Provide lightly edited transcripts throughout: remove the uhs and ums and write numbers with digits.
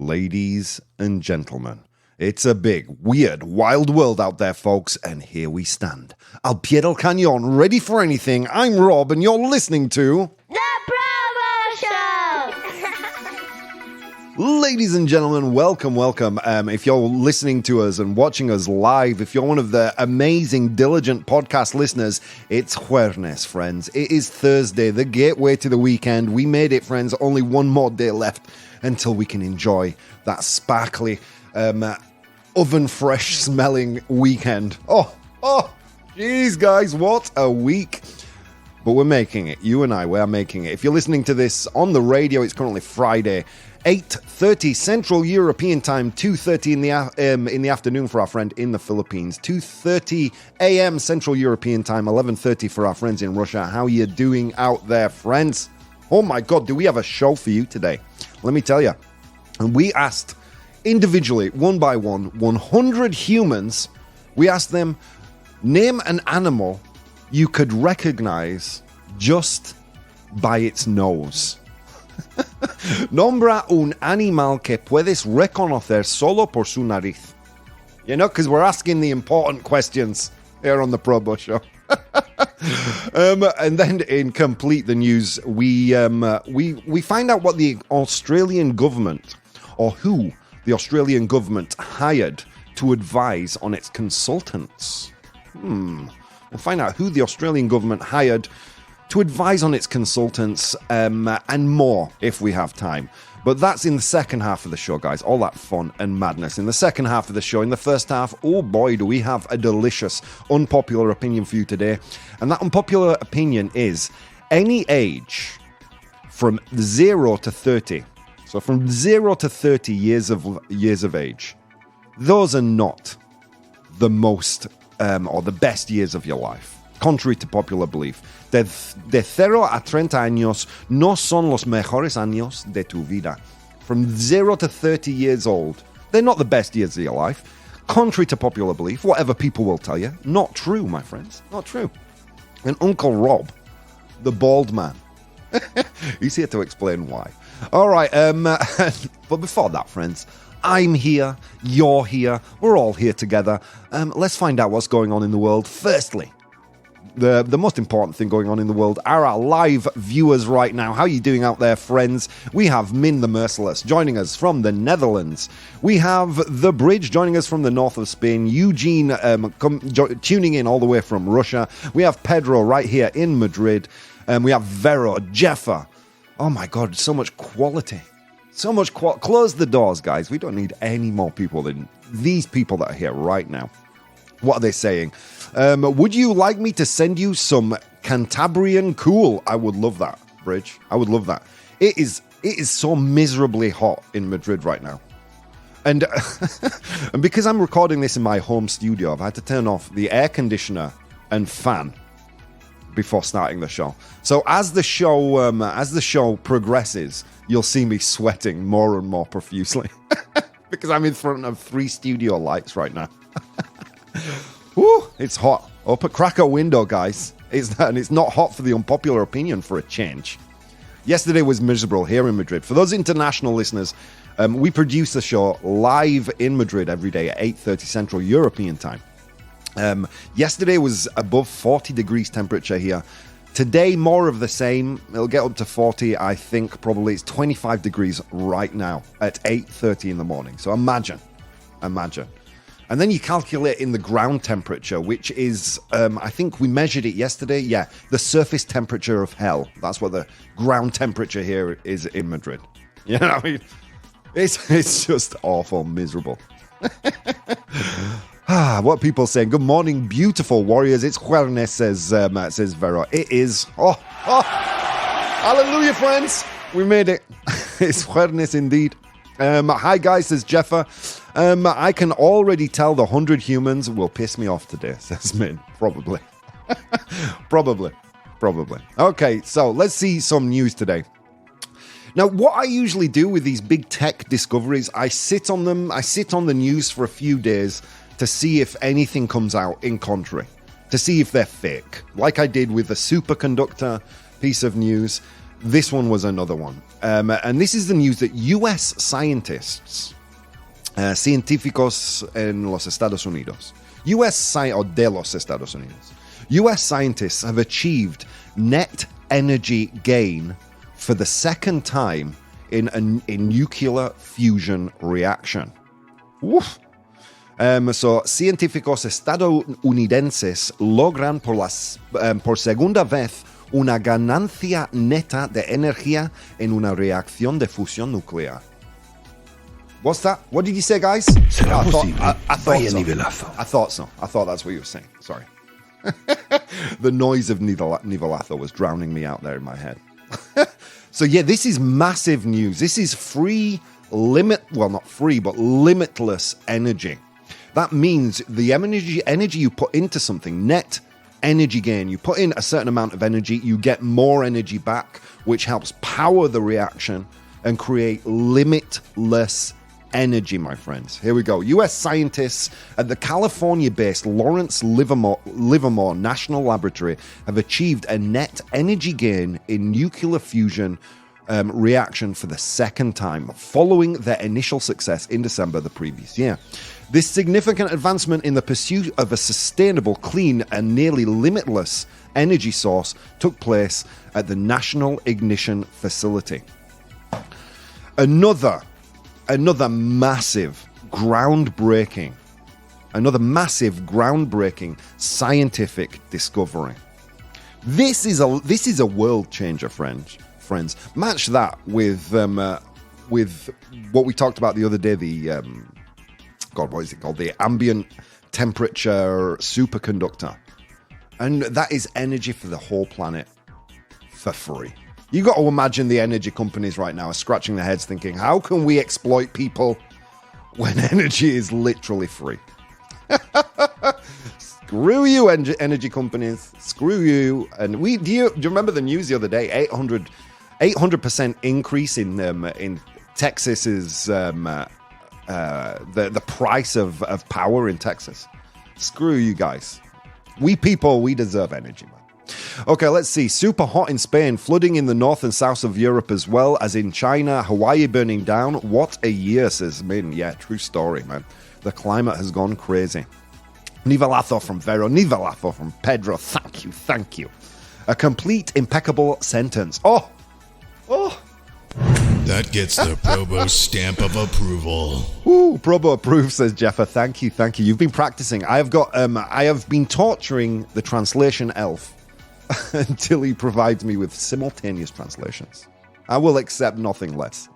ladies and gentlemen. It's a big, weird, wild world out there, folks, and here we stand. Al pie del cañón, ready for anything. I'm Rob, and you're listening to... The ProBoh Show! Ladies and gentlemen, welcome. If you're listening to us and watching us live, if you're one of the amazing, diligent podcast listeners, it's Jueves, friends. It is Thursday, the gateway to the weekend. We made it, friends. Only one more day left until we can enjoy that sparkly, oven-fresh smelling weekend. Oh, jeez, guys, what a week. But we're making it. You and I, we're making it. If you're listening to this on the radio, it's currently Friday, 8:30 Central European Time, 2:30 in the afternoon for our friend in the Philippines, 2:30 a.m. Central European Time, 11:30 for our friends in Russia. How you doing out there, friends? Oh my God, do we have a show for you today? Let me tell you. And we asked individually, one by one, 100 humans, we asked them, name an animal you could recognize just by its nose. Nombra un animal que puedes reconocer solo por su nariz. You know, because we're asking the important questions here on the ProBoh Show. And then in Complete the News, we find out what the Australian government, or who the Australian government hired to advise on its consultants. We'll find out who the Australian government hired to advise on its consultants, and more if we have time. But that's in the second half of the show, guys. All that fun and madness in the second half of the show. In the first half, oh boy, do we have a delicious unpopular opinion for you today. And that unpopular opinion is any age from 0 to 30. So from 0 to 30 years of age, those are not the most or the best years of your life. Contrary to popular belief, de 0 a 30 años no son los mejores años de tu vida. From 0 to 30 years old, they're not the best years of your life. Contrary to popular belief, whatever people will tell you, not true, my friends, not true. And Uncle Rob, the bald man, he's here to explain why. All right, but before that, friends, I'm here, you're here, we're all here together. Let's find out what's going on in the world. Firstly, the most important thing going on in the world are our live viewers right now. How are you doing out there, friends? We have Min the Merciless joining us from the Netherlands. We have The Bridge joining us from the north of Spain. Eugene tuning in all the way from Russia. We have Pedro right here in Madrid. We have Vero, Jeffa. Oh my God, so much quality. So much quality. Close the doors, guys. We don't need any more people than these people that are here right now. What are they saying? Would you like me to send you some Cantabrian cool? I would love that, Bridge. I would love that. It is so miserably hot in Madrid right now. And, and because I'm recording this in my home studio, I've had to turn off the air conditioner and fan before starting the show. So as the show progresses, you'll see me sweating more and more profusely because I'm in front of 3 studio lights right now. Woo, it's hot. Crack a window, guys. It's not hot for the unpopular opinion for a change. Yesterday was miserable here in Madrid. For those international listeners, we produce the show live in Madrid every day at 8:30 Central European Time. Yesterday was above 40 degrees temperature here. Today, more of the same. It'll get up to 40, I think, probably. It's 25 degrees right now at 8:30 in the morning. So imagine. And then you calculate in the ground temperature, which is, I think we measured it yesterday. Yeah, the surface temperature of hell. That's what the ground temperature here is in Madrid. You know what I mean? It's just awful, miserable. What people saying? Good morning, beautiful warriors. It's Jueves, says Vero. It is. Oh, hallelujah, friends. We made it. It's Jueves indeed. Hi, guys, says Jeffa. I can already tell the 100 humans will piss me off today, says Min. Probably. Probably. Okay, so let's see some news today. Now, what I usually do with these big tech discoveries, I sit on them. I sit on the news for a few days to see if anything comes out in contrary, to see if they're fake. Like I did with the superconductor piece of news. This one was another one. And this is the news that U.S. scientists, científicos en los Estados Unidos, de los Estados Unidos, U.S. scientists have achieved net energy gain for the second time in a nuclear fusion reaction. Uf. So, científicos estadounidenses logran por segunda vez una ganancia neta de energía en una reacción de fusión nuclear. What's that? What did you say, guys? ¿Será posible? I thought Vaya so. nivelazo. I thought so. I thought that's what you were saying. Sorry. The noise of nivelazo was drowning me out there in my head. So yeah, this is massive news. This is not free, but limitless energy. That means the energy you put into something, net energy gain. You put in a certain amount of energy, you get more energy back, which helps power the reaction and create limitless energy, my friends. Here we go. U.S. scientists at the California-based Lawrence Livermore National Laboratory have achieved a net energy gain in nuclear fusion reaction for the second time, following their initial success in December the previous year. This significant advancement in the pursuit of a sustainable, clean, and nearly limitless energy source took place at the National Ignition Facility. Another massive groundbreaking scientific discovery. This is a world changer, friends. Match that with what we talked about the other day, the what is it called? The ambient temperature superconductor. And that is energy for the whole planet for free. You got to imagine the energy companies right now are scratching their heads thinking, how can we exploit people when energy is literally free? Screw you, energy companies. Screw you. And do you remember the news the other day? 800% increase in Texas's the price of power in Texas. Screw you guys. We deserve energy, man. Okay, let's see. Super hot in Spain, flooding in the north and south of Europe as well as in China, Hawaii burning down. What a year, says Min. Yeah, true story, man. The climate has gone crazy. Nivelazo from Vero, Nivelazo from Pedro. Thank you. A complete, impeccable sentence. Oh! That gets the ProBoh stamp of approval. Ooh, ProBoh approves, says Jeffa. Thank you. You've been practicing. I have been torturing the translation elf until he provides me with simultaneous translations. I will accept nothing less.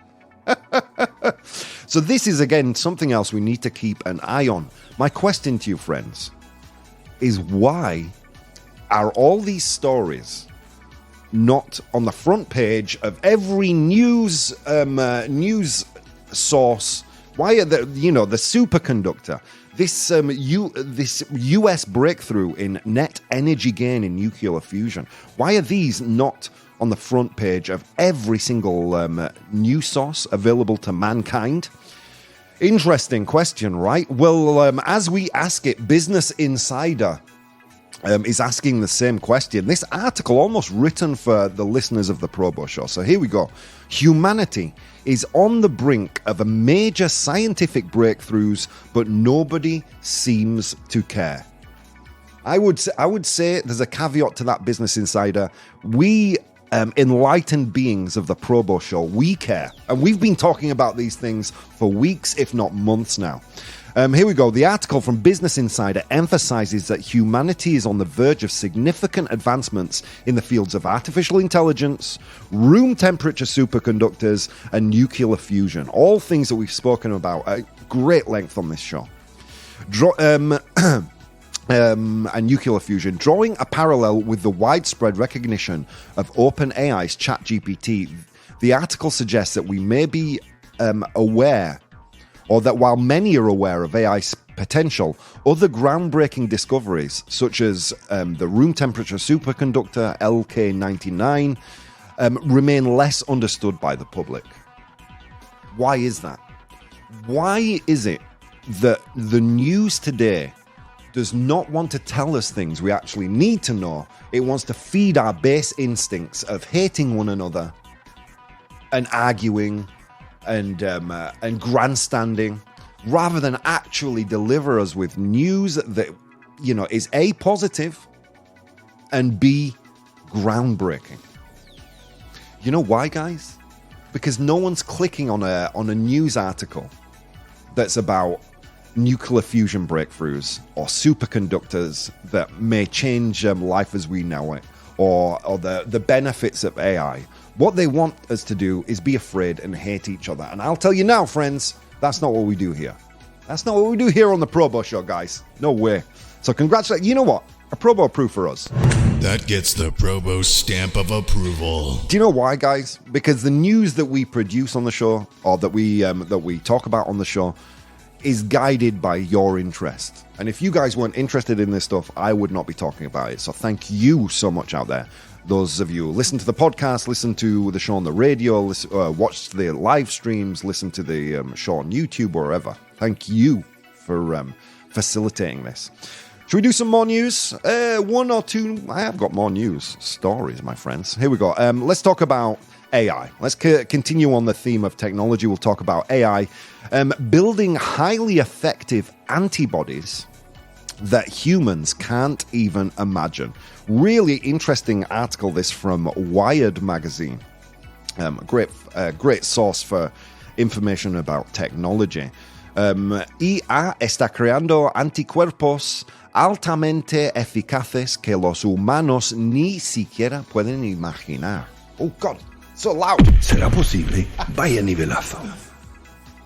So this is, again, something else we need to keep an eye on. My question to you, friends, is why are all these stories not on the front page of every news source? Why are the superconductor, this US breakthrough in net energy gain in nuclear fusion, why are these not on the front page of every single news source available to mankind? Interesting question, right? Well, as we ask it, Business Insider is asking the same question. This article almost written for the listeners of the ProBoh Show. So here we go. Humanity is on the brink of a major scientific breakthroughs, but nobody seems to care. I would say there's a caveat to that, Business Insider. We enlightened beings of the ProBoh Show, we care. And we've been talking about these things for weeks, if not months now. Here we go. The article from Business Insider emphasizes that humanity is on the verge of significant advancements in the fields of artificial intelligence, room temperature superconductors, and nuclear fusion. All things that we've spoken about at great length on this show. And nuclear fusion, drawing a parallel with the widespread recognition of OpenAI's ChatGPT. The article suggests that we may be aware, or that while many are aware of AI's potential, other groundbreaking discoveries, such as the room temperature superconductor LK99, remain less understood by the public. Why is that? Why is it that the news today does not want to tell us things we actually need to know? It wants to feed our base instincts of hating one another arguing and grandstanding, rather than actually deliver us with news that, you know, is A, positive, and B, groundbreaking. You know why, guys? Because no one's clicking on a news article that's about nuclear fusion breakthroughs or superconductors that may change life as we know it, or the benefits of AI. What they want us to do is be afraid and hate each other. And I'll tell you now, friends, that's not what we do here. That's not what we do here on the ProBoh Show, guys. No way. So congratulations. You know what? A ProBoh approved for us. That gets the ProBoh stamp of approval. Do you know why, guys? Because the news that we produce on the show, or that we talk about on the show, is guided by your interest. And if you guys weren't interested in this stuff, I would not be talking about it. So thank you so much out there. Those of you who listen to the podcast, listen to the show on the radio, watch the live streams, listen to the show on YouTube or wherever. Thank you for facilitating this. Should we do some more news? One or two. I have got more news stories, my friends. Here we go. Let's talk about AI. Let's continue on the theme of technology. We'll talk about AI. Building highly effective antibodies that humans can't even imagine. Really interesting article, this from Wired magazine. Great source for information about technology. IA está creando anticuerpos altamente eficaces que los humanos ni siquiera pueden imaginar. Oh, God, so loud. ¿Será posible? Vaya nivelazo.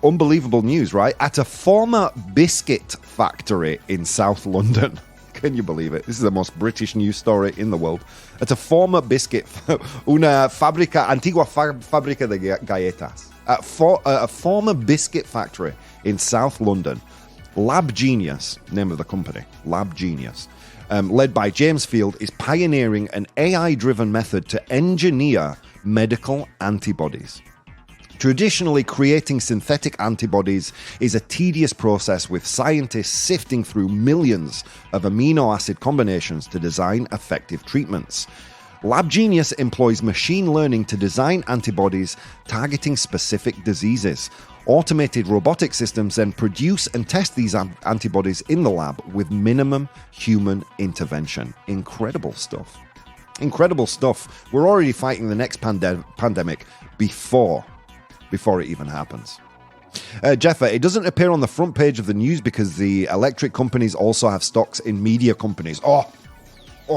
Unbelievable news, right? At a former biscuit factory in South London. Can you believe it? This is the most British news story in the world. At a former biscuit, antigua fábrica de galletas. A former biscuit factory in South London. Lab Genius, name of the company, Lab Genius, led by James Field, is pioneering an AI-driven method to engineer medical antibodies. Traditionally, creating synthetic antibodies is a tedious process, with scientists sifting through millions of amino acid combinations to design effective treatments. Lab Genius employs machine learning to design antibodies targeting specific diseases. Automated robotic systems then produce and test these antibodies in the lab with minimum human intervention. Incredible stuff. Incredible stuff. We're already fighting the next pandemic before it even happens. Jeffa, it doesn't appear on the front page of the news because the electric companies also have stocks in media companies. Oh,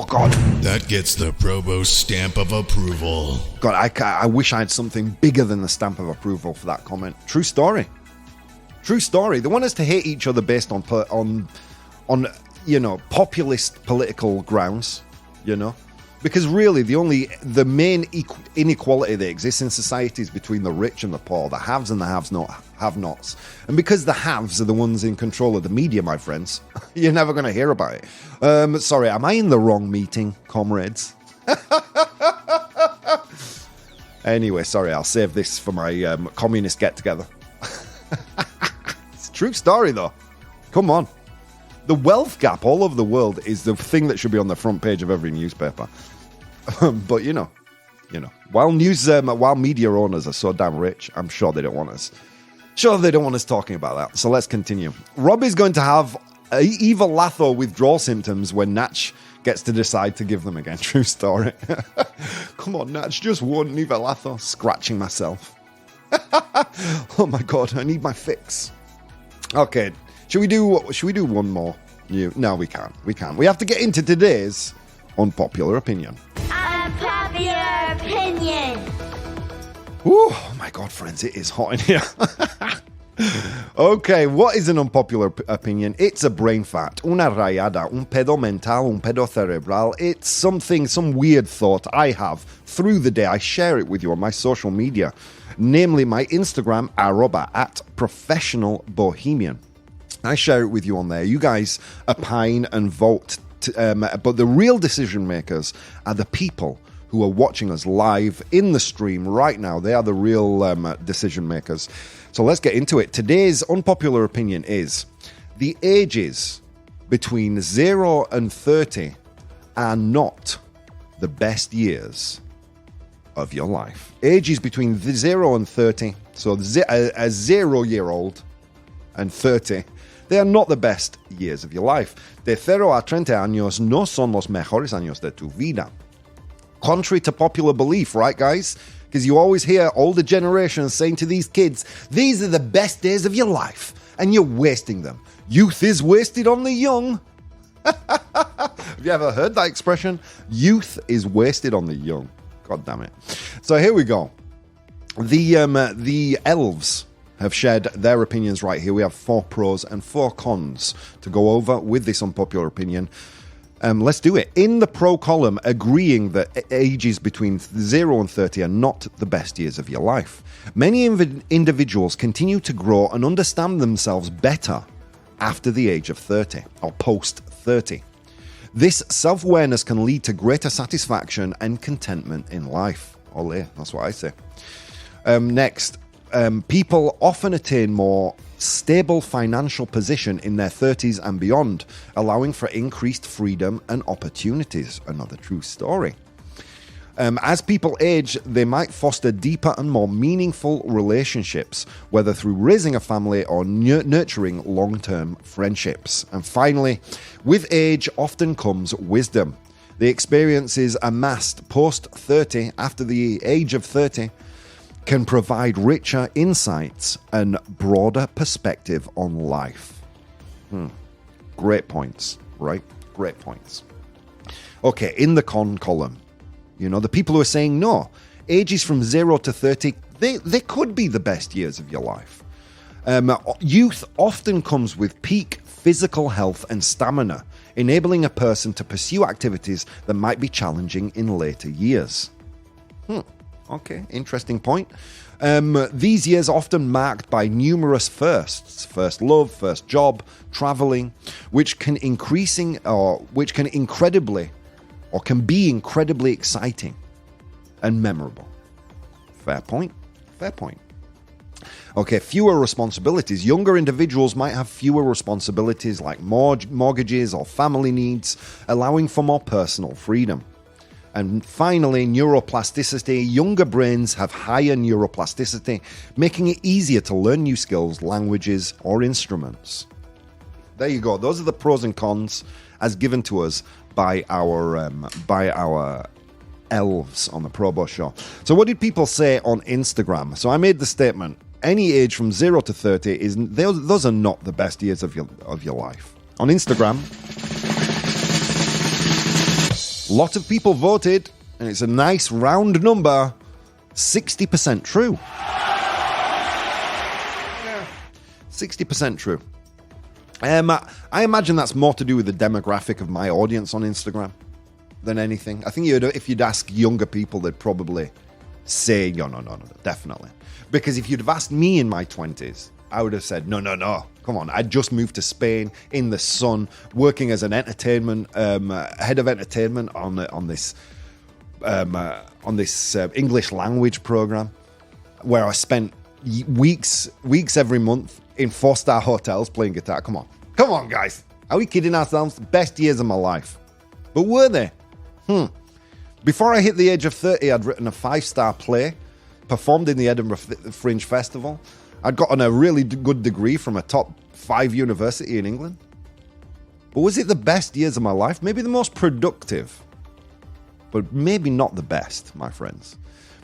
God. That gets the ProBoh stamp of approval. God, I wish I had something bigger than the stamp of approval for that comment. True story. True story. They want us to hate each other based on you know, populist political grounds, you know? Because really, the main inequality that exists in society is between the rich and the poor, the haves and the have-nots. And because the haves are the ones in control of the media, my friends, you're never going to hear about it. Sorry, am I in the wrong meeting, comrades? Anyway, sorry, I'll save this for my communist get-together. It's a true story, though. Come on. The wealth gap all over the world is the thing that should be on the front page of every newspaper. But you know, while media owners are so damn rich, I'm sure they don't want us. Sure, they don't want us talking about that. So let's continue. Rob is going to have evil Latho withdrawal symptoms when Natch gets to decide to give them again. True story. Come on, Natch, just one evil Latho. Scratching myself. Oh my God, I need my fix. Okay. Should we do one more? No, we can't. We have to get into today's unpopular opinion. Unpopular opinion. Ooh, oh my God, friends, it is hot in here. Okay, what is an unpopular opinion? It's a brain fart, una rayada, un pedo mental, un pedo cerebral. It's some weird thought I have through the day. I share it with you on my social media, namely my Instagram, @professionalbohemian. I share it with you on there. You guys opine and vote. But the real decision makers are the people who are watching us live in the stream right now. They are the real decision makers. So let's get into it. Today's unpopular opinion is the ages between 0 and 30 are not the best years of your life. Ages between 0 and 30, so a 0-year-old and 30, they are not the best years of your life. De 0 a 30 años no son los mejores años de tu vida. Contrary to popular belief, right, guys? Because you always hear older generations saying to these kids, these are the best days of your life, and you're wasting them. Youth is wasted on the young. Have you ever heard that expression? Youth is wasted on the young. God damn it. So here we go. The elves have shared their opinions right here. We have 4 pros and 4 cons to go over with this unpopular opinion. Let's do it. In the pro column, agreeing that ages between 0 and 30 are not the best years of your life. Many individuals continue to grow and understand themselves better after the age of 30 or post 30. This self-awareness can lead to greater satisfaction and contentment in life. Ole, that's what I say. Next, people often attain more stable financial position in their 30s and beyond, allowing for increased freedom and opportunities. Another true story. As people age, they might foster deeper and more meaningful relationships, whether through raising a family or nurturing long-term friendships. And finally, with age often comes wisdom. The experiences amassed post-30, after the age of 30, can provide richer insights and broader perspective on life. Great points, right? Great points. Okay, in the con column, you know, the people who are saying no, ages from 0 to 30, they could be the best years of your life. Youth often comes with peak physical health and stamina, enabling a person to pursue activities that might be challenging in later years. Okay, interesting point. These years are often marked by numerous firsts: first love, first job, traveling, which can be incredibly exciting and memorable. Fair point. Fair point. Okay, fewer responsibilities. Younger individuals might have fewer responsibilities like mortgages or family needs, allowing for more personal freedom. And finally, neuroplasticity. Younger brains have higher neuroplasticity, making it easier to learn new skills, languages, or instruments. There you go. Those are the pros and cons as given to us by our elves on the ProBoh show. So what did people say on Instagram? So I made the statement, any age from 0 to 30, those are not the best years of your life. On Instagram, a lot of people voted, and it's a nice round number, 60% true. 60% true. I imagine that's more to do with the demographic of my audience on Instagram than anything. I think if you'd ask younger people, they'd probably say, no, definitely. Because if you'd have asked me in my 20s, I would have said, no, come on. I just moved to Spain in the sun, working as an entertainment head of entertainment on this English language program, where I spent weeks every month in 4-star hotels playing guitar. Come on, guys. Are we kidding ourselves? Best years of my life. But were they? Before I hit the age of 30, I'd written a 5-star play, performed in the Edinburgh Fringe Festival. I'd gotten a really good degree from a top 5 university in England. But was it the best years of my life? Maybe the most productive, but maybe not the best, my friends.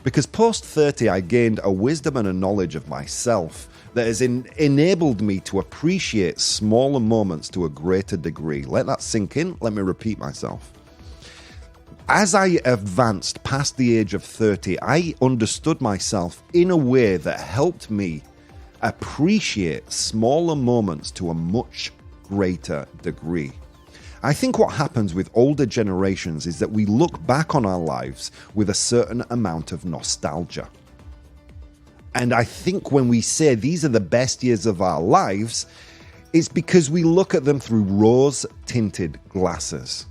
Because post 30, I gained a wisdom and a knowledge of myself that has enabled me to appreciate smaller moments to a greater degree. Let that sink in. Let me repeat myself. As I advanced past the age of 30, I understood myself in a way that helped me appreciate smaller moments to a much greater degree. I think what happens with older generations is that we look back on our lives with a certain amount of nostalgia. And I think when we say these are the best years of our lives, it's because we look at them through rose-tinted glasses.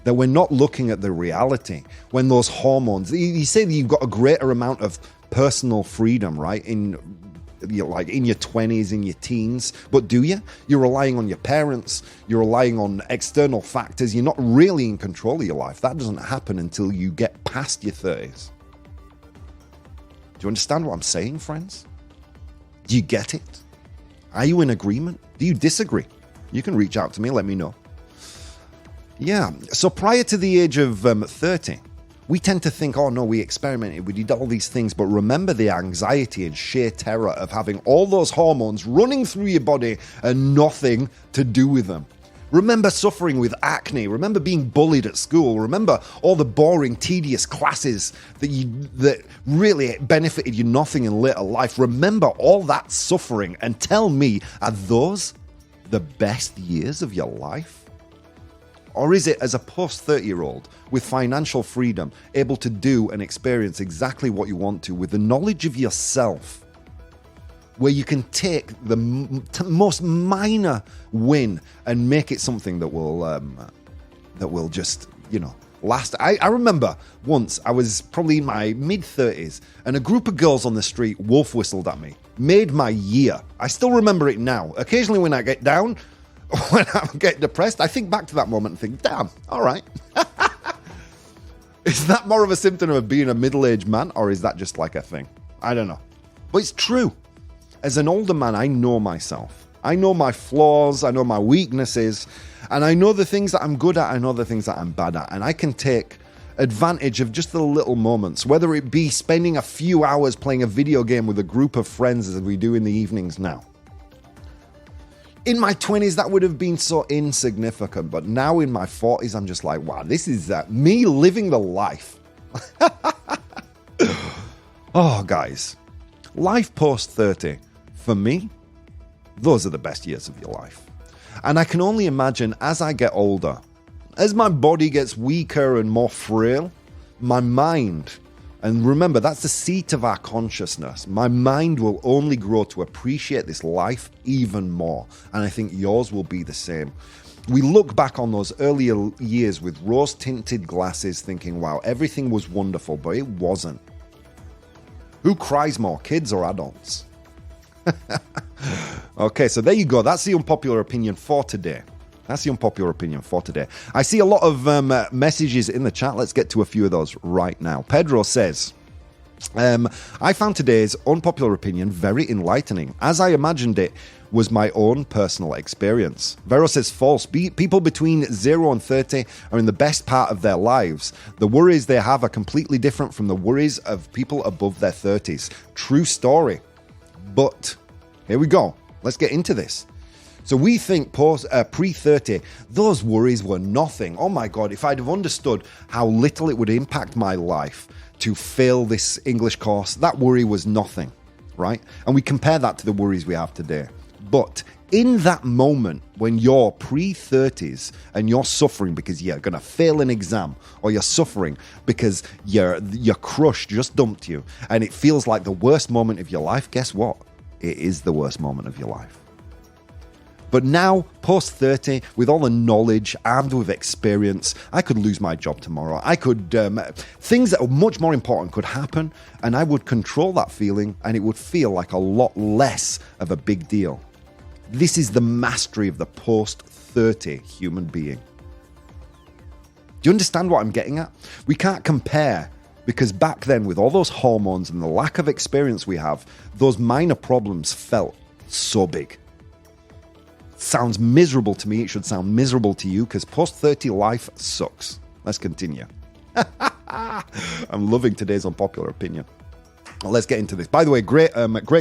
That we're not looking at the reality. When those hormones, you say that you've got a greater amount of personal freedom, right? In your 20s, in your teens. But do you? You're relying on your parents. You're relying on external factors. You're not really in control of your life. That doesn't happen until you get past your 30s. Do you understand what I'm saying, friends? Do you get it? Are you in agreement? Do you disagree? You can reach out to me, let me know. Yeah, so prior to the age of 30, we tend to think, oh no, we experimented, we did all these things, but remember the anxiety and sheer terror of having all those hormones running through your body and nothing to do with them. Remember suffering with acne, remember being bullied at school, remember all the boring, tedious classes that really benefited you nothing in later life. Remember all that suffering and tell me, are those the best years of your life? Or is it as a post-30-year-old with financial freedom, able to do and experience exactly what you want to with the knowledge of yourself, where you can take the most minor win and make it something that will just, last? I remember once I was probably in my mid-30s and a group of girls on the street wolf whistled at me. Made my year. I still remember it now. Occasionally when I get down, when I get depressed, I think back to that moment and think, damn, all right. Is that more of a symptom of being a middle-aged man, or is that just like a thing? I don't know. But it's true. As an older man, I know myself. I know my flaws, I know my weaknesses, and I know the things that I'm good at, I know the things that I'm bad at, and I can take advantage of just the little moments, whether it be spending a few hours playing a video game with a group of friends as we do in the evenings now. In my 20s, that would have been so insignificant, but now in my 40s, I'm just like, wow, this is me living the life. Oh, guys, life post 30, for me, those are the best years of your life. And I can only imagine as I get older, as my body gets weaker and more frail, my mind, and remember, that's the seat of our consciousness. My mind will only grow to appreciate this life even more. And I think yours will be the same. We look back on those earlier years with rose-tinted glasses thinking, wow, everything was wonderful, but it wasn't. Who cries more, kids or adults? Okay, so there you go. That's the unpopular opinion for today. I see a lot of messages in the chat. Let's get to a few of those right now. Pedro says, I found today's unpopular opinion very enlightening, as I imagined it was my own personal experience. Vero says false. People between 0 and 30 are in the best part of their lives. The worries they have are completely different from the worries of people above their 30s. True story. But here we go. Let's get into this. So we think pre-30, those worries were nothing. Oh my God, if I'd have understood how little it would impact my life to fail this English course, that worry was nothing, right? And we compare that to the worries we have today. But in that moment when you're pre-30s and you're suffering because you're going to fail an exam, or you're suffering because your crush just dumped you and it feels like the worst moment of your life, guess what? It is the worst moment of your life. But now, post-30, with all the knowledge, armed with experience, I could lose my job tomorrow. I could, things that are much more important could happen, and I would control that feeling, and it would feel like a lot less of a big deal. This is the mastery of the post-30 human being. Do you understand what I'm getting at? We can't compare, because back then, with all those hormones and the lack of experience we have, those minor problems felt so big. Sounds miserable to me. It should sound miserable to you, because post-30 life sucks. Let's continue. I'm loving today's unpopular opinion. Well, let's get into this. By the way, great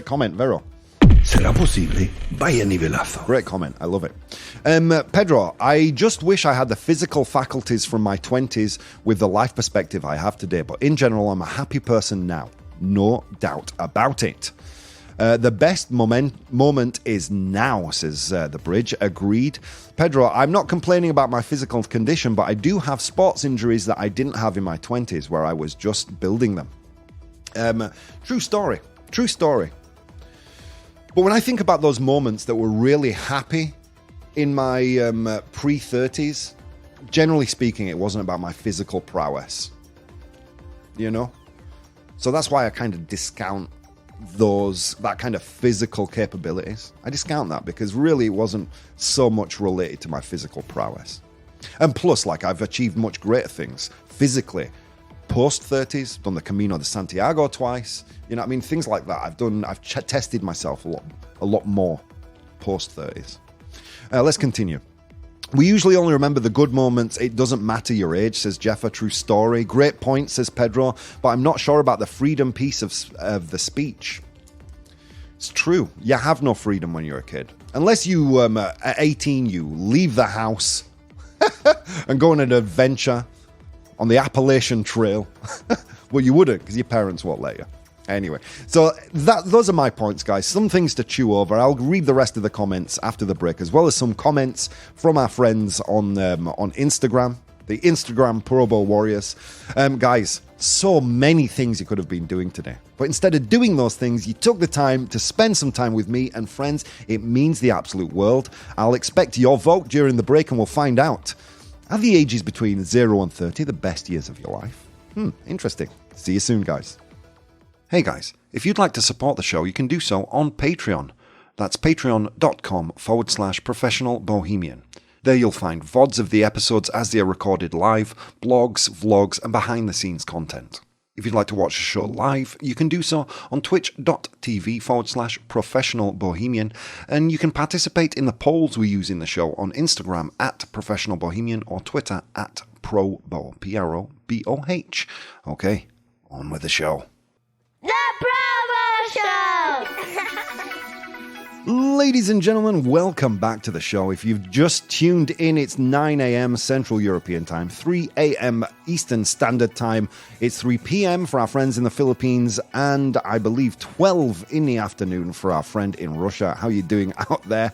comment, Vero. ¿Será posible? Vaya nivelazo. Great comment. I love it. Pedro, I just wish I had the physical faculties from my 20s with the life perspective I have today. But in general, I'm a happy person now. No doubt about it. The best moment is now, says the bridge. Agreed. Pedro, I'm not complaining about my physical condition, but I do have sports injuries that I didn't have in my 20s, where I was just building them. True story. But when I think about those moments that were really happy in my pre-30s, generally speaking, it wasn't about my physical prowess. You know? So that's why I kind of discount that kind of physical capabilities. I discount that because really it wasn't so much related to my physical prowess. And plus, like, I've achieved much greater things physically post-30s, done the Camino de Santiago twice. You know what I mean? Things like that. I've tested myself a lot more post-30s. Let's continue. We usually only remember the good moments. It doesn't matter your age, says Jeff. A true story. Great point, says Pedro, but I'm not sure about the freedom piece of the speech. It's true. You have no freedom when you're a kid. Unless you, at 18, you leave the house and go on an adventure on the Appalachian Trail. Well, you wouldn't, because your parents won't let you. Anyway, so those are my points, guys. Some things to chew over. I'll read the rest of the comments after the break, as well as some comments from our friends on Instagram, the Instagram ProBoh Warriors. Guys, so many things you could have been doing today. But instead of doing those things, you took the time to spend some time with me, and friends, it means the absolute world. I'll expect your vote during the break, and we'll find out. Are the ages between 0 and 30 the best years of your life? Interesting. See you soon, guys. Hey guys, if you'd like to support the show, you can do so on Patreon. That's patreon.com/professional bohemian. There you'll find VODs of the episodes as they are recorded live, blogs, vlogs, and behind-the-scenes content. If you'd like to watch the show live, you can do so on twitch.tv/professional bohemian, and you can participate in the polls we use in the show on Instagram @professional bohemian or Twitter @ProBoh, ProBoh. Okay, on with the show. The ProBoh Show! Ladies and gentlemen, welcome back to the show. If you've just tuned in, it's 9 a.m. Central European Time, 3 a.m. Eastern Standard Time. It's 3 p.m. for our friends in the Philippines, and I believe 12 in the afternoon for our friend in Russia. How you doing out there?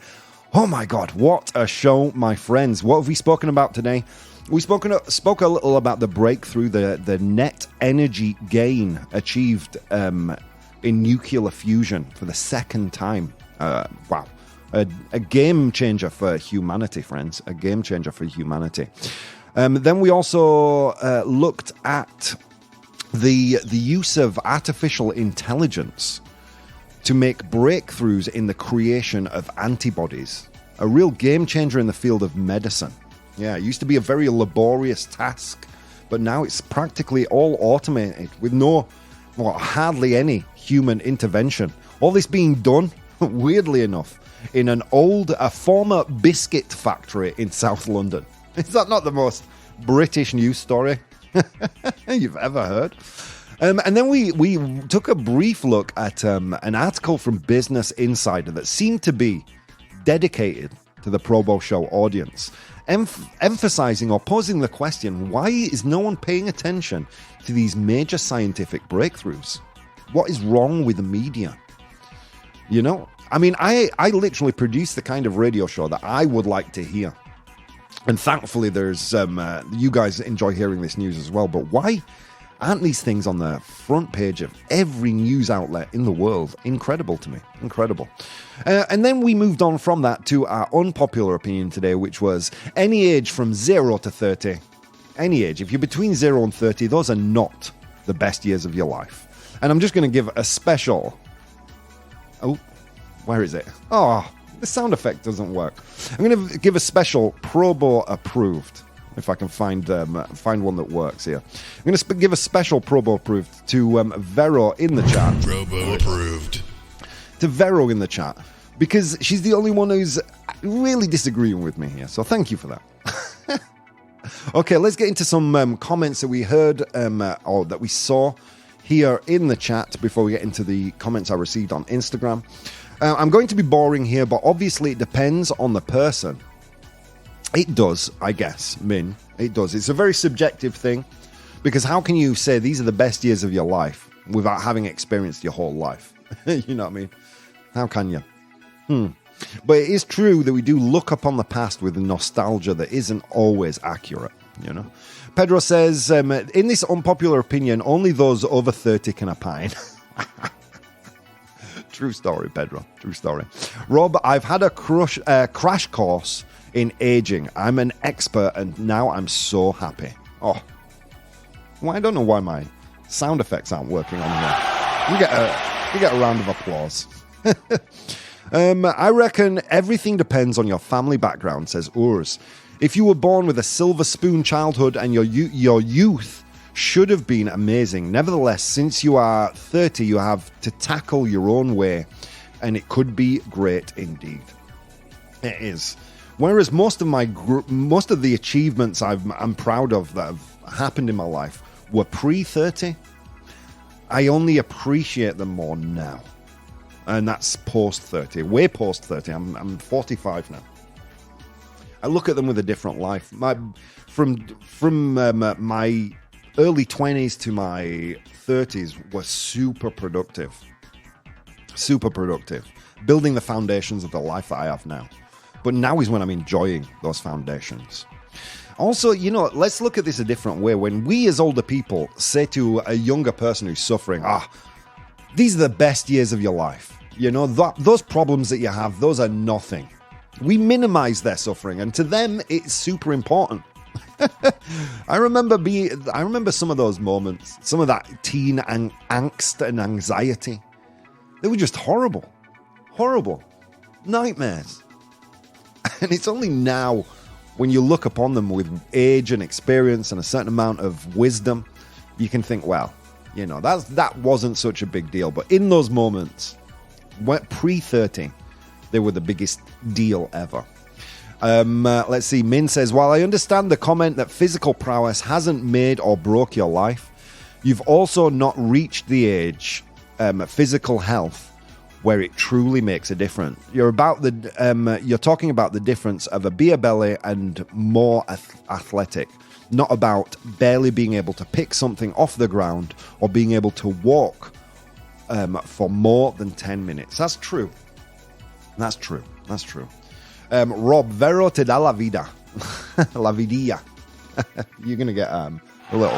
Oh my God, what a show, my friends. What have we spoken about today? We spoke a little about the breakthrough, the net energy gain achieved in nuclear fusion for the second time. Wow. A game changer for humanity, friends. A game changer for humanity. Then we also looked at the use of artificial intelligence to make breakthroughs in the creation of antibodies. A real game changer in the field of medicine. Yeah, it used to be a very laborious task, but now it's practically all automated with hardly any human intervention. All this being done, weirdly enough, in a former biscuit factory in South London. Is that not the most British news story you've ever heard? And then we took a brief look at an article from Business Insider that seemed to be dedicated to the ProBoh Show audience, emphasizing or posing the question, why is no one paying attention to these major scientific breakthroughs? What is wrong with the media? You know, I mean, I literally produce the kind of radio show that I would like to hear. And thankfully there's, you guys enjoy hearing this news as well, but why aren't these things on the front page of every news outlet in the world? Incredible to me. Incredible. And then we moved on from that to our unpopular opinion today, which was any age from 0 to 30. Any age. If you're between 0 and 30, those are not the best years of your life. And I'm just going to give a special... Oh, where is it? Oh, the sound effect doesn't work. I'm going to give a special ProBoh approved. If I can find one that works here. I'm going to give a special ProBoh approved to Vero in the chat. ProBoh approved. To Vero in the chat. Because she's the only one who's really disagreeing with me here. So thank you for that. Okay, let's get into some comments that we heard or that we saw here in the chat before we get into the comments I received on Instagram. I'm going to be boring here, but obviously it depends on the person. It does, I guess, Min. It does. It's a very subjective thing, because how can you say these are the best years of your life without having experienced your whole life? You know what I mean? How can you? But it is true that we do look upon the past with nostalgia that isn't always accurate, you know? Pedro says, in this unpopular opinion, only those over 30 can opine. True story, Pedro. True story. Rob, I've had a crash course in aging. I'm an expert, and now I'm so happy. Oh, well, I don't know why my sound effects aren't working on here. You get a round of applause. I reckon everything depends on your family background, says Urs. If you were born with a silver spoon childhood and your youth should have been amazing. Nevertheless, since you are 30, you have to tackle your own way, and it could be great indeed. It is. Whereas most of the achievements I'm proud of that have happened in my life were pre-30, I only appreciate them more now. And that's post-30, way post-30. I'm 45 now. I look at them with a different life. From my early 20s to my 30s were super productive. Super productive. Building the foundations of the life that I have now. But now is when I'm enjoying those foundations. Also, let's look at this a different way. When we as older people say to a younger person who's suffering, these are the best years of your life. Those problems that you have, those are nothing. We minimize their suffering, and to them, it's super important. I remember some of those moments, some of that teen angst and anxiety. They were just horrible. Horrible. Nightmares. And it's only now, when you look upon them with age and experience and a certain amount of wisdom, you can think, well, that wasn't such a big deal. But in those moments, pre-30, they were the biggest deal ever. Let's see. Min says, while I understand the comment that physical prowess hasn't made or broke your life, you've also not reached the age, physical health, where it truly makes a difference. You're talking about the difference of a beer belly and more athletic, not about barely being able to pick something off the ground or being able to walk for more than 10 minutes. That's true. That's true. Rob, vero te da la vida. La vidilla. You're going to get a little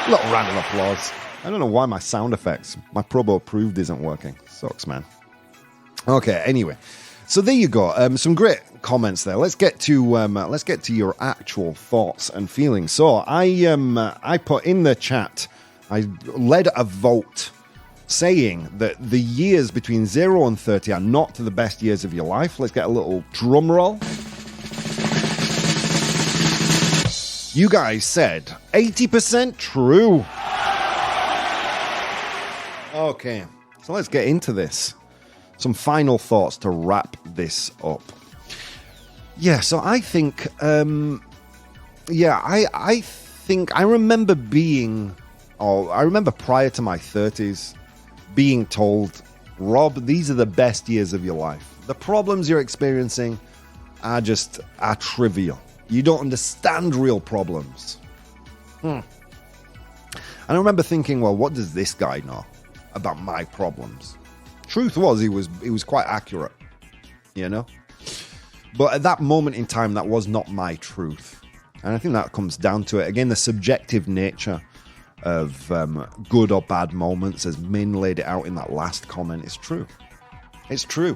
round of applause. I don't know why my sound effects, my ProBoh approved isn't working. Sucks, man. Okay, anyway. So there you go. Some great comments there. Let's get to your actual thoughts and feelings. So I put in the chat, I led a vote saying that the years between 0 and 30 are not the best years of your life. Let's get a little drum roll. You guys said 80% true. Okay, so let's get into this. Some final thoughts to wrap this up. Yeah, so I think, I remember prior to my 30s being told, Rob, these are the best years of your life. The problems you're experiencing are trivial. You don't understand real problems. And I remember thinking, well, what does this guy know about my problems? Truth was, he was quite accurate, But at that moment in time, that was not my truth. And I think that comes down to it. Again, the subjective nature of good or bad moments, as Min laid it out in that last comment, is true. It's true.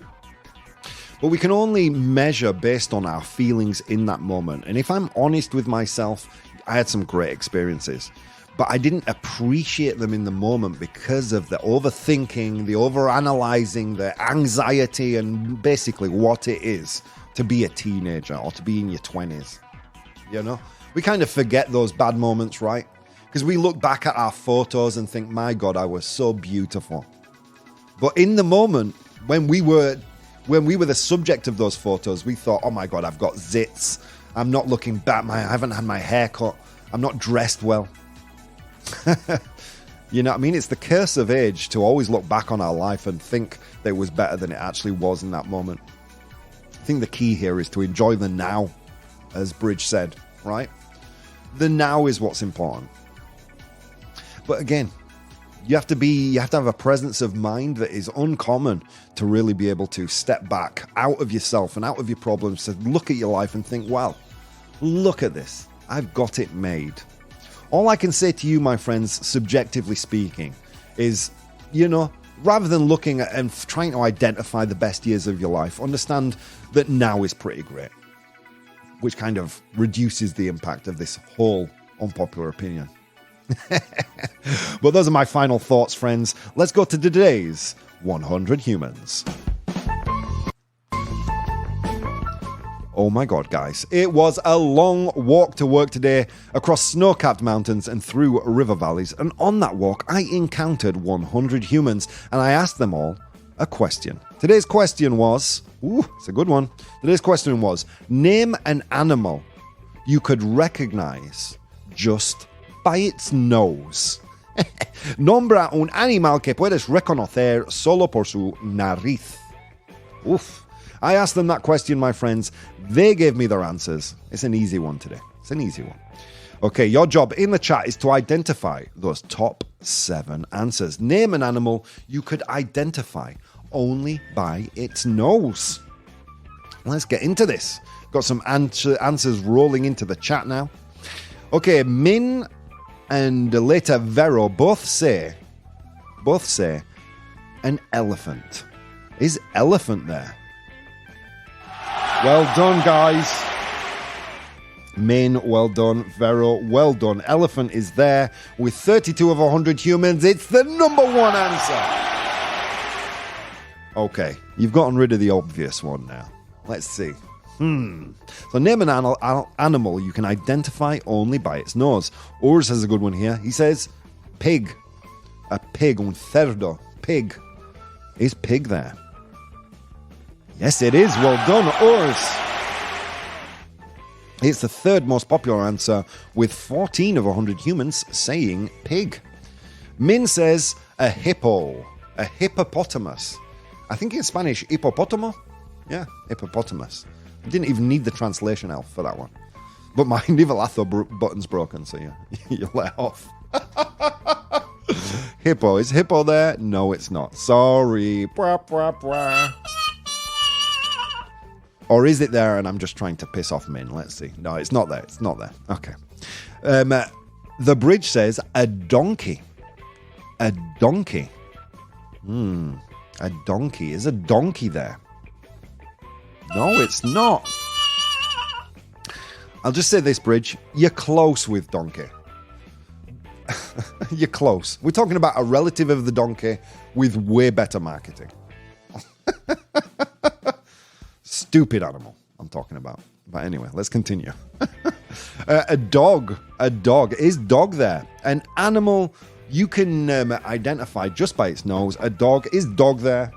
But we can only measure based on our feelings in that moment. And if I'm honest with myself, I had some great experiences. But I didn't appreciate them in the moment because of the overthinking, the overanalyzing, the anxiety, and basically what it is to be a teenager or to be in your 20s. We kind of forget those bad moments, right? Because we look back at our photos and think, my God, I was so beautiful. But in the moment, when we were the subject of those photos, we thought, oh my God, I've got zits. I'm not looking back. I haven't had my hair cut. I'm not dressed well. You know what I mean? It's the curse of age to always look back on our life and think that it was better than it actually was in that moment. I think the key here is to enjoy the now, as Bridge said, right? The now is what's important. But again, you have to have a presence of mind that is uncommon to really be able to step back out of yourself and out of your problems to look at your life and think, wow, look at this. I've got it made. All I can say to you, my friends, subjectively speaking, is, rather than looking at and trying to identify the best years of your life, understand that now is pretty great, which kind of reduces the impact of this whole unpopular opinion. But those are my final thoughts, friends. Let's go to today's 100 Humans. Oh my God, guys. It was a long walk to work today across snow-capped mountains and through river valleys. And on that walk, I encountered 100 humans and I asked them all a question. Today's question was, it's a good one. Today's question was, name an animal you could recognize just by its nose. Nombra un animal que puedes reconocer solo por su nariz. Oof. I asked them that question, my friends. They gave me their answers. It's an easy one today. It's an easy one. Okay, your job in the chat is to identify those top 7 answers. Name an animal you could identify only by its nose. Let's get into this. Got some answers rolling into the chat now. Okay, Min and later Vero both say an elephant. Is elephant there? Well done, guys. Min, well done. Vero, well done. Elephant is there with 32 of 100 humans. It's the number 1 answer. Okay, you've gotten rid of the obvious one now. Let's see. So name an animal you can identify only by its nose. Urs has a good one here. He says pig. A pig, un cerdo. Pig. Is pig there? Yes, it is. Well done, Urs. It's the 3rd most popular answer, with 14 of 100 humans saying pig. Min says a hippo. A hippopotamus. I think in Spanish, hippopótamo. Yeah, hippopotamus. I didn't even need the translation elf for that one. But my Nivelatho button's broken, so you let off. Hippo. Is hippo there? No, it's not. Sorry. Bwah, bwah, bwah. Or is it there and I'm just trying to piss off Min? Let's see. No, it's not there. It's not there. Okay. The bridge says a donkey. A donkey. A donkey. Is a donkey there? No, it's not. I'll just say this, Bridge. You're close with donkey. You're close. We're talking about a relative of the donkey with way better marketing. Stupid animal I'm talking about. But anyway, let's continue. A dog. A dog. Is dog there? An animal you can identify just by its nose. A dog. Is dog there?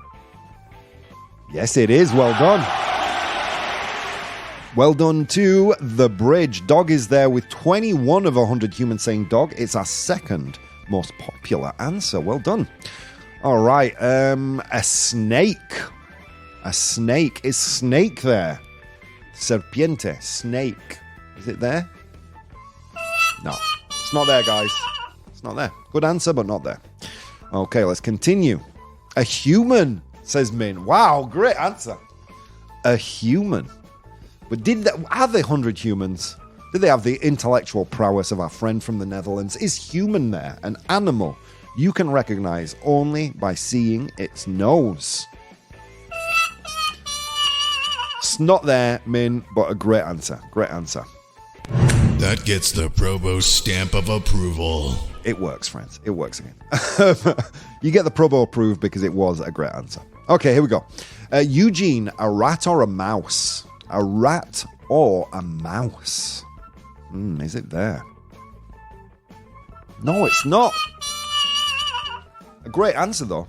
Yes, it is. Well done. Well done to the bridge. Dog is there with 21 of 100 humans saying dog. It's our 2nd most popular answer. Well done. All right. A snake. A snake. Is snake there? Serpiente. Snake. Is it there? No. It's not there, guys. It's not there. Good answer, but not there. Okay, let's continue. A human, says Min. Wow, great answer. A human. But are they 100 humans? Did they have the intellectual prowess of our friend from the Netherlands? Is human there an animal you can recognize only by seeing its nose? It's not there, Min, but a great answer. Great answer. That gets the ProBoh stamp of approval. It works, friends. It works again. You get the ProBoh approved because it was a great answer. Okay, here we go. Eugene, a rat or a mouse? A rat or a mouse? Is it there? No, it's not. A great answer, though.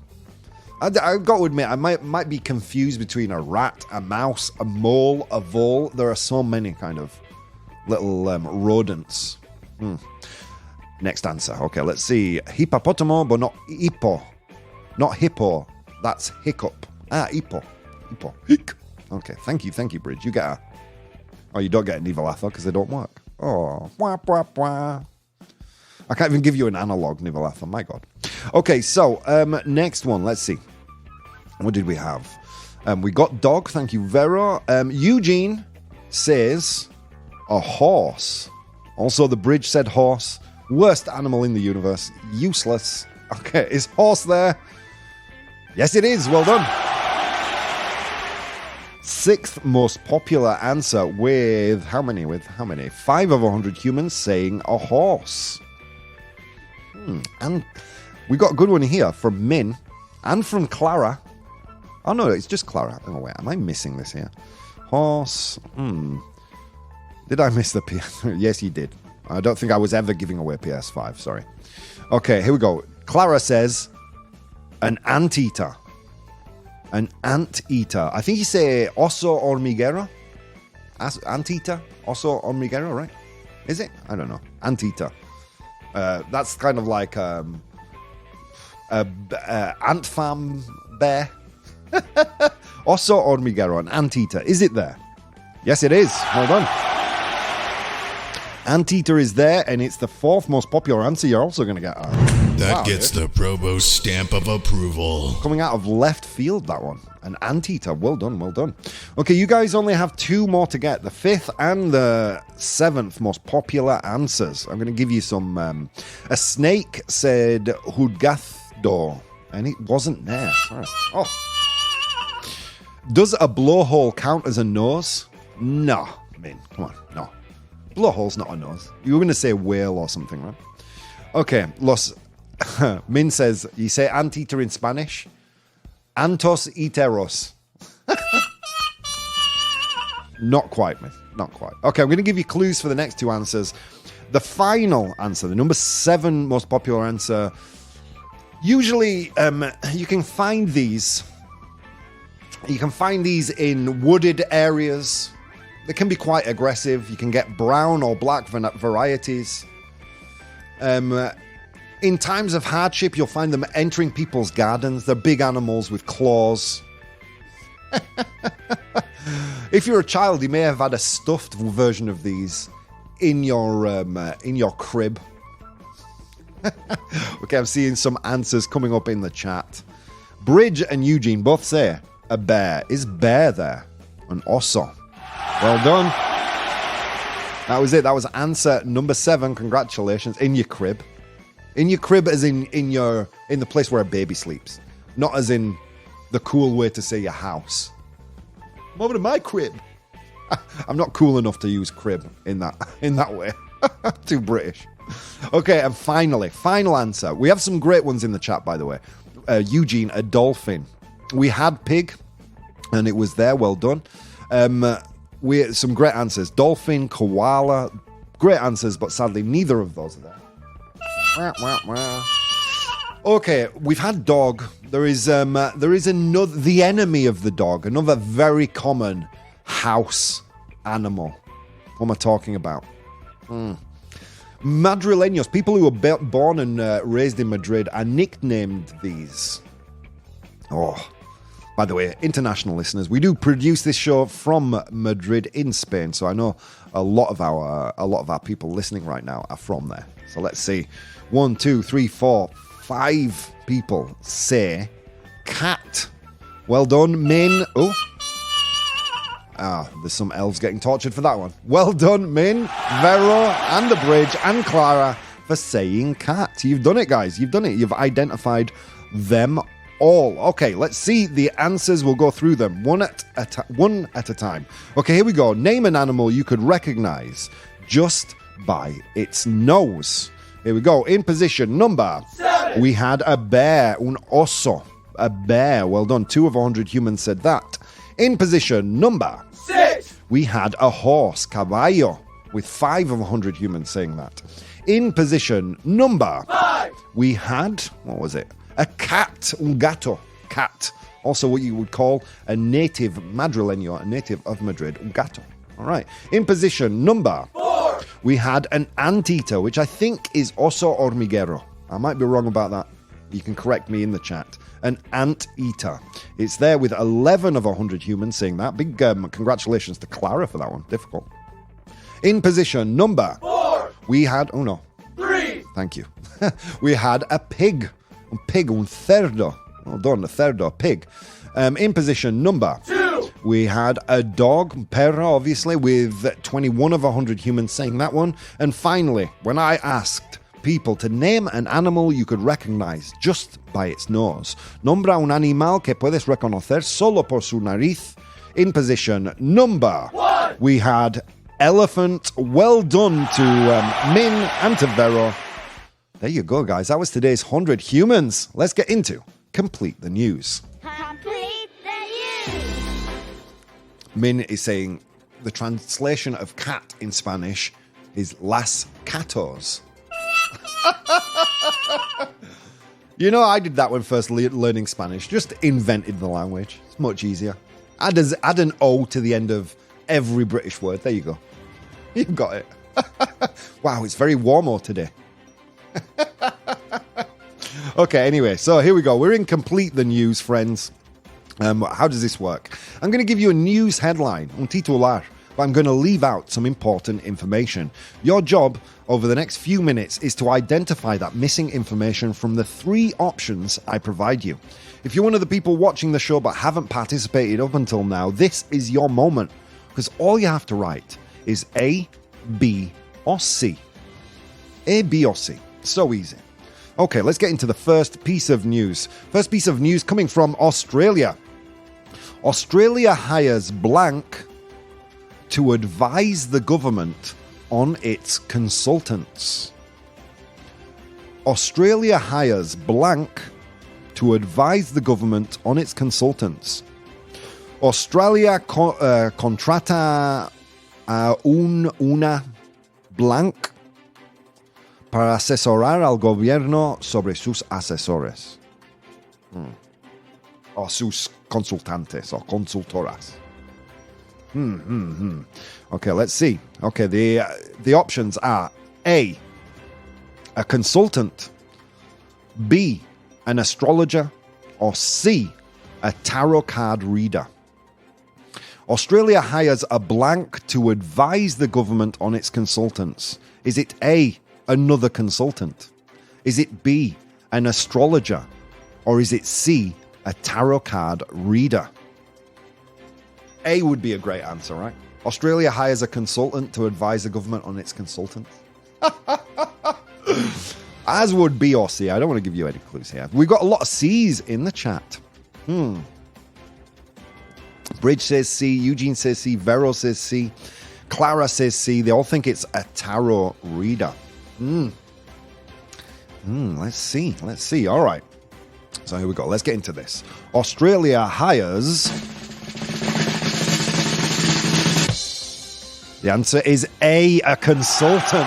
I've got to admit, I might be confused between a rat, a mouse, a mole, a vole. There are so many kind of little rodents. Next answer. Okay, let's see. Hippopotamo, but not hippo. Not hippo. That's hiccup. Hippo. Hippo. Hic. Okay, thank you, Bridge. You get a... Oh, you don't get an Nivelatho because they don't work. Oh, wah, wah, wah. I can't even give you an analog Nivelatho. My God. Okay, so next one. Let's see. What did we have? We got dog. Thank you, Vero. Eugene says a horse. Also, the bridge said horse. Worst animal in the universe. Useless. Okay, is horse there? Yes, it is. Well done. 6th most popular answer with how many? 5 of 100 humans saying a horse. And we got a good one here from Min and from Clara. Oh no, it's just Clara. Oh wait, am I missing this here? Horse. Did I miss the PS? Yes, you did. I don't think I was ever giving away PS5. Sorry. Okay, here we go. Clara says, an anteater. An anteater. I think you say oso hormiguero. Anteater? Oso hormiguero, right? Is it? I don't know. Anteater. That's kind of like a ant farm bear. Oso hormiguero, an anteater. Is it there? Yes, it is. Well done. Anteater is there, and it's the fourth most popular answer you're also going to get. That gets the ProBoh stamp of approval. Coming out of left field, that one. An anteater. Well done, well done. Okay, you guys only have two more to get. The fifth and the seventh most popular answers. I'm going to give you some... a snake said hudgathdo, and it wasn't there. Oh. Does a blowhole count as a nose? No. Come on, no. Blowhole's not a nose. You were going to say whale or something, right? Okay, Min says, you say anteater in Spanish? Antos iteros. Not quite, Min. Not quite. Okay, I'm going to give you clues for the next two answers. The final answer, the number 7 most popular answer. Usually, you can find these. You can find these in wooded areas. They can be quite aggressive. You can get brown or black varieties. In times of hardship, you'll find them entering people's gardens. They're big animals with claws. If you're a child, you may have had a stuffed version of these in your crib. Okay, I'm seeing some answers coming up in the chat. Bridge and Eugene both say a bear. Is bear there? An oso. Well done. That was it. That was answer number 7. Congratulations. In your crib. In your crib as in the place where a baby sleeps. Not as in the cool way to say your house. I'm over to my crib. I'm not cool enough to use crib in that way. Too British. Okay, and finally, final answer. We have some great ones in the chat, by the way. Eugene, a dolphin. We had pig, and it was there. Well done. We had some great answers. Dolphin, koala. Great answers, but sadly, neither of those are there. Okay, we've had dog. There is another, the enemy of the dog, another very common house animal. What am I talking about? Madrileños, people who were born and raised in Madrid, are nicknamed these. Oh, by the way, international listeners, we do produce this show from Madrid in Spain, so I know a lot of our people listening right now are from there. So let's see. 1, 2, 3, 4, 5 people say cat. Well done, Min. Oh. There's some elves getting tortured for that one. Well done, Min, Vero, and the Bridge, and Clara for saying cat. You've done it, guys. You've done it. You've identified them all. Okay, let's see the answers. We'll go through them one at a time. Okay, here we go. Name an animal you could recognize just by its nose. Here we go. In position number 7, we had a bear, un oso. A bear. Well done. 2 of 100 humans said that. In position number 6, we had a horse, caballo, with 5 of 100 humans saying that. In position number 5, we had, what was it? A cat, un gato, cat. Also what you would call a native madrileño, a native of Madrid, un gato. All right. In position number 4, we had an anteater, which I think is oso hormiguero. I might be wrong about that. You can correct me in the chat. An anteater. It's there with 11 of 100 humans saying that. Big congratulations to Clara for that one. Difficult. In position number 4, we had... Oh, no. 3. Thank you. We had a pig. Un pig, un cerdo. Well done, a cerdo, pig. In position number 2, we had a dog, perro, obviously, with 21 of 100 humans saying that one. And finally, when I asked people to name an animal you could recognize just by its nose, nombra un animal que puedes reconocer solo por su nariz. In position number 1, we had elephant. Well done to Min and to Vero. There you go, guys. That was today's 100 humans. Let's get into Complete the News. Complete the news. Min is saying the translation of cat in Spanish is las catos. You know, I did that when first learning Spanish. Just invented the language. It's much easier. Add an O to the end of every British word. There you go. You've got it. Wow, it's very warm today. Okay, anyway, so here we go. We're in Complete the News, friends. How does this work? I'm going to give you a news headline, un titular, but I'm going to leave out some important information. Your job over the next few minutes is to identify that missing information from the 3 options I provide you. If you're one of the people watching the show but haven't participated up until now, this is your moment, because all you have to write is A, B, or C. A, B, or C. So easy. Okay, let's get into the first piece of news. First piece of news coming from Australia. Australia hires blank to advise the government on its consultants. Australia hires blank to advise the government on its consultants. Australia contrata a una blank para asesorar al gobierno sobre sus asesores. O sus consultantes or consultoras. Okay, let's see. Okay, the options are A, a consultant, B, an astrologer, or C, a tarot card reader. Australia hires a blank to advise the government on its consultants. Is it A, another consultant? Is it B, an astrologer? Or is it C, a tarot card reader? A would be a great answer, right? Australia hires a consultant to advise the government on its consultants. As would B or C. I don't want to give you any clues here. We've got a lot of C's in the chat. Bridge says C. Eugene says C. Vero says C. Clara says C. They all think it's a tarot reader. Let's see. Let's see. All right. So here we go. Let's get into this. Australia hires... The answer is A, a consultant.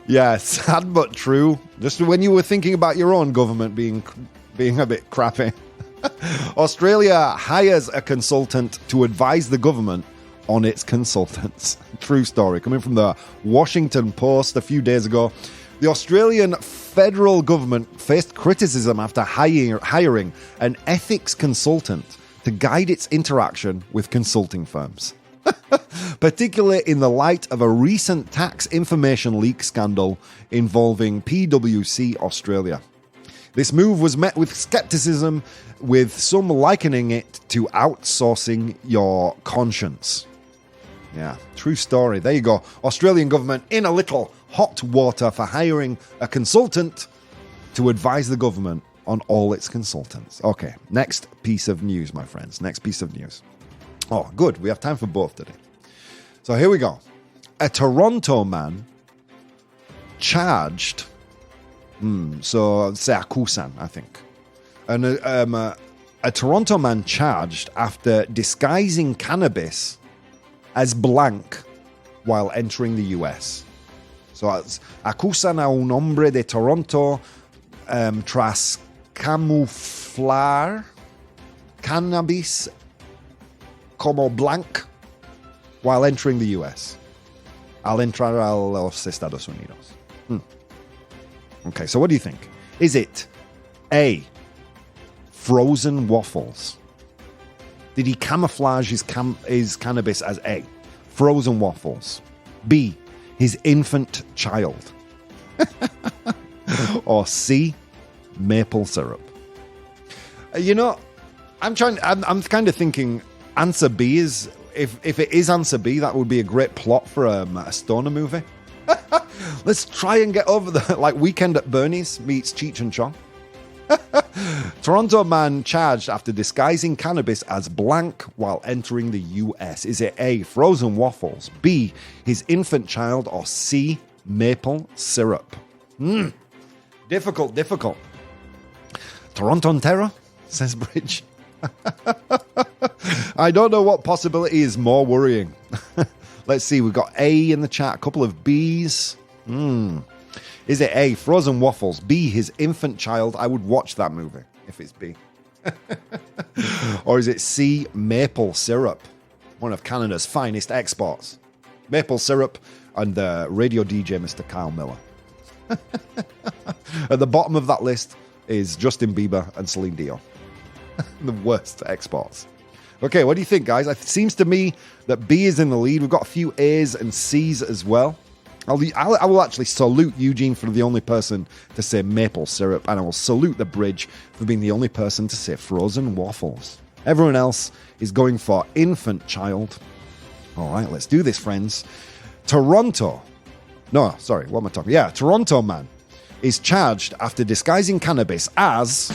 Yeah, sad but true. Just when you were thinking about your own government being a bit crappy. Australia hires a consultant to advise the government on its consultants. True story. Coming from the Washington Post a few days ago. The Australian federal government faced criticism after hiring an ethics consultant to guide its interaction with consulting firms, particularly in the light of a recent tax information leak scandal involving PwC Australia. This move was met with skepticism, with some likening it to outsourcing your conscience. Yeah, true story. There you go. Australian government in a little hot water for hiring a consultant to advise the government on all its consultants. Okay, next piece of news, my friends. Next piece of news. Oh, good. We have time for both today. So here we go. A Toronto man charged... so se acusan, I think. And a Toronto man charged after disguising cannabis as blank while entering the US. So acusan a un hombre de Toronto tras camuflar cannabis como blank while entering the US. Al entrar a los Estados Unidos. Okay, so what do you think? Is it A, frozen waffles? Did he camouflage his cannabis as A, frozen waffles? B, his infant child? Or C, maple syrup? You know, I'm kind of thinking answer B is, if it is answer B, that would be a great plot for a stoner movie. Let's try and get over the, like, Weekend at Bernie's meets Cheech and Chong. Toronto man charged after disguising cannabis as blank while entering the US. Is it A, frozen waffles, B, his infant child, or C, maple syrup? Difficult. Toronto Terror, says Bridge. I don't know what possibility is more worrying. Let's see, we've got A in the chat, a couple of B's. Is it A, frozen waffles? B, his infant child? I would watch that movie if it's B. Or is it C, maple syrup? One of Canada's finest exports. Maple syrup and the radio DJ, Mr. Kyle Miller. At the bottom of that list is Justin Bieber and Celine Dion. The worst exports. Okay, what do you think, guys? It seems to me that B is in the lead. We've got a few A's and C's as well. I will actually salute Eugene for the only person to say maple syrup, and I will salute the bridge for being the only person to say frozen waffles. Everyone else is going for infant child. All right, let's do this, friends. Toronto man is charged after disguising cannabis as...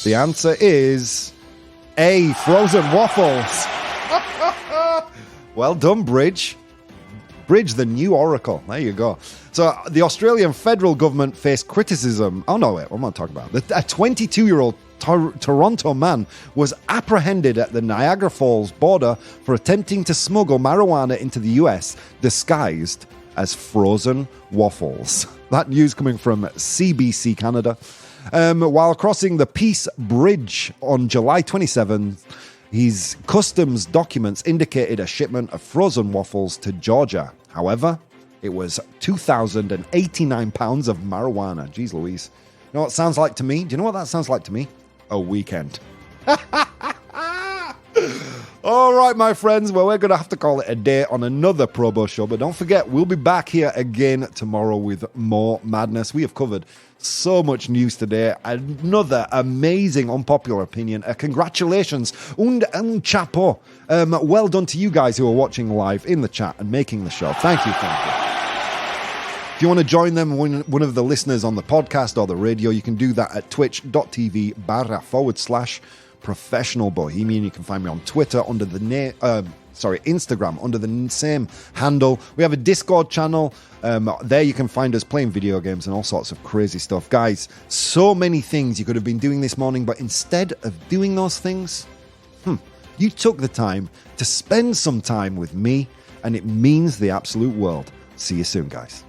The answer is A, frozen waffles. Well done, Bridge. Bridge, the new oracle. There you go. So the Australian federal government faced criticism. Oh, no, wait, what am I talking about? A 22-year-old Toronto man was apprehended at the Niagara Falls border for attempting to smuggle marijuana into the US disguised as frozen waffles. That news coming from CBC Canada. While crossing the Peace Bridge on July 27th, his customs documents indicated a shipment of frozen waffles to Georgia. However, it was 2,089 pounds of marijuana. Jeez Louise. You know what it sounds like to me? Do you know what that sounds like to me? A weekend. All right, my friends. Well, we're going to have to call it a day on another ProBoh show. But don't forget, we'll be back here again tomorrow with more madness. We have covered so much news today. Another amazing unpopular opinion. Congratulations. Und chapeau. Well done to you guys who are watching live in the chat and making the show. Thank you. If you want to join them, one of the listeners on the podcast or the radio, you can do that at twitch.tv/professional bohemian. You can find me on Twitter under the name, Instagram under the same handle. We have a Discord channel. There you can find us playing video games and all sorts of crazy stuff. Guys, so many things you could have been doing this morning, but instead of doing those things, you took the time to spend some time with me, and it means the absolute world. See you soon, guys.